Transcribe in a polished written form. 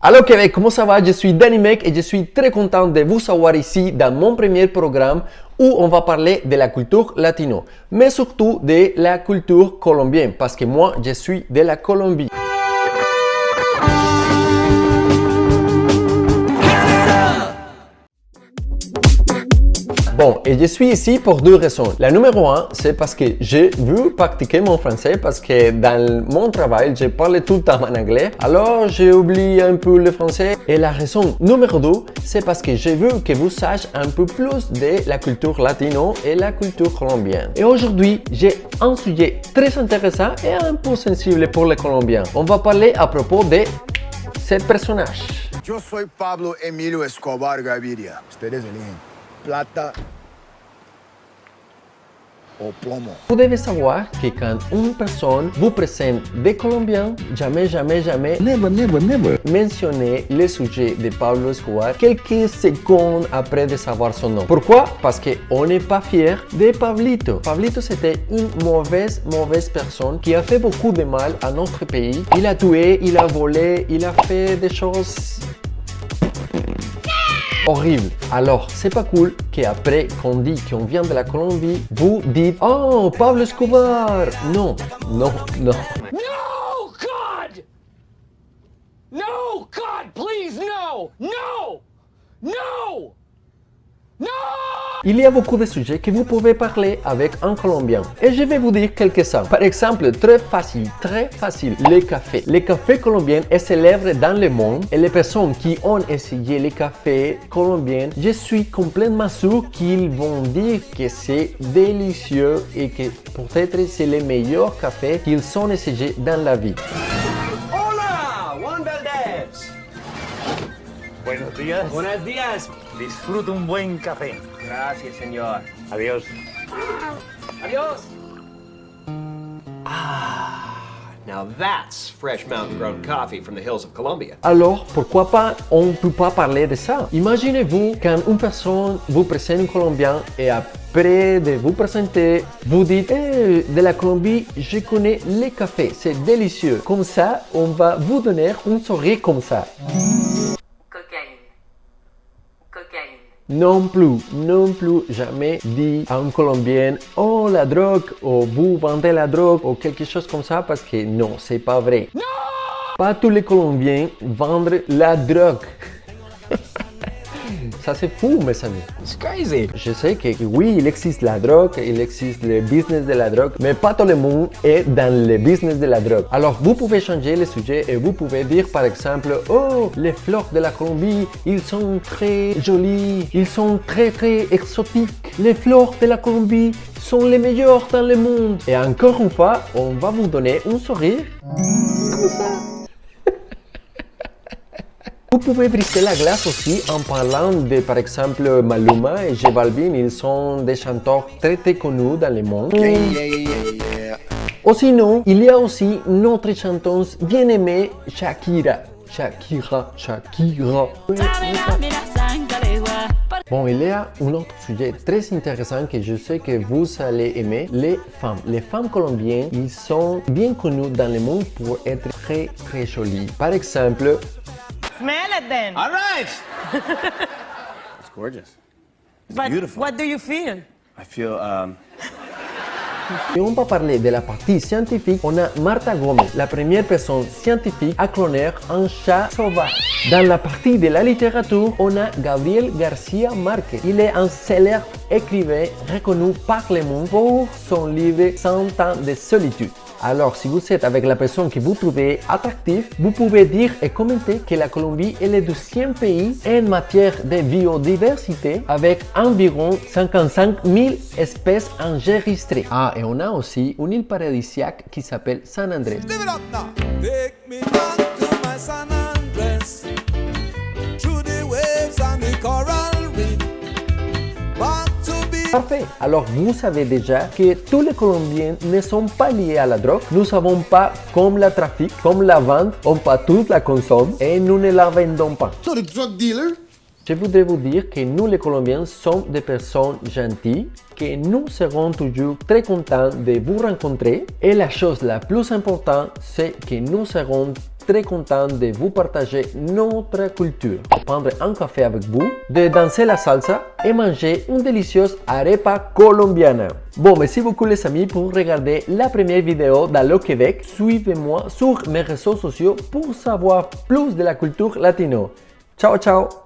Allô Québec, comment ça va? Je suis Danny Mec et je suis très content de vous avoir ici dans mon premier programme où on va parler de la culture latino, mais surtout de la culture colombienne parce que moi je suis de la Colombie. Bon, et je suis ici pour deux raisons. La numéro un, c'est parce que j'ai voulu pratiquer mon français parce que dans mon travail, je parle tout le temps en anglais. Alors, j'ai oublié un peu le français. Et la raison numéro deux, c'est parce que j'ai voulu que vous sachiez un peu plus de la culture latino et la culture colombienne. Et aujourd'hui, j'ai un sujet très intéressant et un peu sensible pour les Colombiens. On va parler à propos de ce personnage. Yo soy Pablo Emilio Escobar Gaviria. Ustedes eligen plata o plomo. Vous devez savoir que quand une personne vous présente des Colombiens, jamais mentionnez le sujet de Pablo Escobar quelques secondes après de savoir son nom. Pourquoi? Parce qu'on n'est pas fier de Pablito. Pablito c'était une mauvaise personne qui a fait beaucoup de mal à notre pays. Il a tué, il a volé, il a fait des choses horrible. Alors, c'est pas cool qu'après qu'on dit qu'on vient de la Colombie, vous dites « Oh, Pablo Escobar !» Non. No, God! No, God, please, no! No! No! No! Il y a beaucoup de sujets que vous pouvez parler avec un Colombien. Et je vais vous dire quelques-uns. Par exemple, très facile, le café. Le café colombien est célèbre dans le monde et les personnes qui ont essayé le café colombien, je suis complètement sûr qu'ils vont dire que c'est délicieux et que peut-être c'est le meilleur café qu'ils ont essayé dans la vie. Hola, Juan Valdez. Buenos días. Buenos días. Disfruta un buen café. Gracias, señor. Adiós. Adios. Now that's fresh mountain grown coffee from the hills of Colombia. Alors, pourquoi pas, on ne peut pas parler de ça. Imaginez-vous quand une personne vous présente un Colombien et après de vous présenter, vous dites de la Colombie, je connais le café, c'est délicieux. Comme ça, on va vous donner un sourire comme ça. Non plus, jamais dit à un Colombien « Oh, la drogue » ou « Vous vendez la drogue » ou quelque chose comme ça parce que non, c'est pas vrai. Non! Pas tous les Colombiens vendent la drogue. Ça c'est fou, mes amis. It's crazy. Je sais que oui, il existe la drogue, il existe le business de la drogue, mais pas tout le monde est dans le business de la drogue. Alors, vous pouvez changer le sujet et vous pouvez dire par exemple, oh, les fleurs de la Colombie, ils sont très jolis, ils sont très exotiques. Les fleurs de la Colombie sont les meilleures dans le monde. Et encore une fois, on va vous donner un sourire comme ça. Vous pouvez briser la glace aussi en parlant de, par exemple, Maluma et J Balvin. Ils sont des chanteurs très connus dans le monde. Yeah. Ou sinon, il y a aussi notre chanteuse bien aimée, Shakira. Bon, il y a un autre sujet très intéressant que je sais que vous allez aimer, les femmes. Les femmes colombiennes, ils sont bien connues dans le monde pour être très jolies. Par exemple, Smell it then. All right. It's gorgeous. It's But beautiful. what do you feel? I feel, et on va parler de la partie scientifique. On a Marta Gómez, la première personne scientifique à cloner un chat sauvage. Dans la partie de la littérature, on a Gabriel García Márquez. Il est un célèbre écrivain reconnu par le monde pour son livre 100 ans de solitude. Alors, si vous êtes avec la personne que vous trouvez attractive, vous pouvez dire et commenter que la Colombie est le 12e pays en matière de biodiversité avec environ 55 000 espèces enregistrées. Ah, et on a aussi une île paradisiaque qui s'appelle San Andrés. Live it up now. Take me back to my San Andres, through the waves and the coral reef, back to be. Parfait. Alors, vous savez déjà que tous les Colombiens ne sont pas liés à la drogue. Nous ne savons pas comme la trafic, comme la vente, on pas tous la consomment et nous ne la vendons pas. So the drug dealer? Je voudrais vous dire que nous les Colombiens sommes des personnes gentilles, que nous serons toujours très contents de vous rencontrer et la chose la plus importante, c'est que nous serons très content de vous partager notre culture, de prendre un café avec vous, de danser la salsa et manger une délicieuse arepa colombiana. Bon, merci beaucoup les amis pour regarder la première vidéo dans le Québec. Suivez-moi sur mes réseaux sociaux pour savoir plus de la culture latino. Ciao, ciao!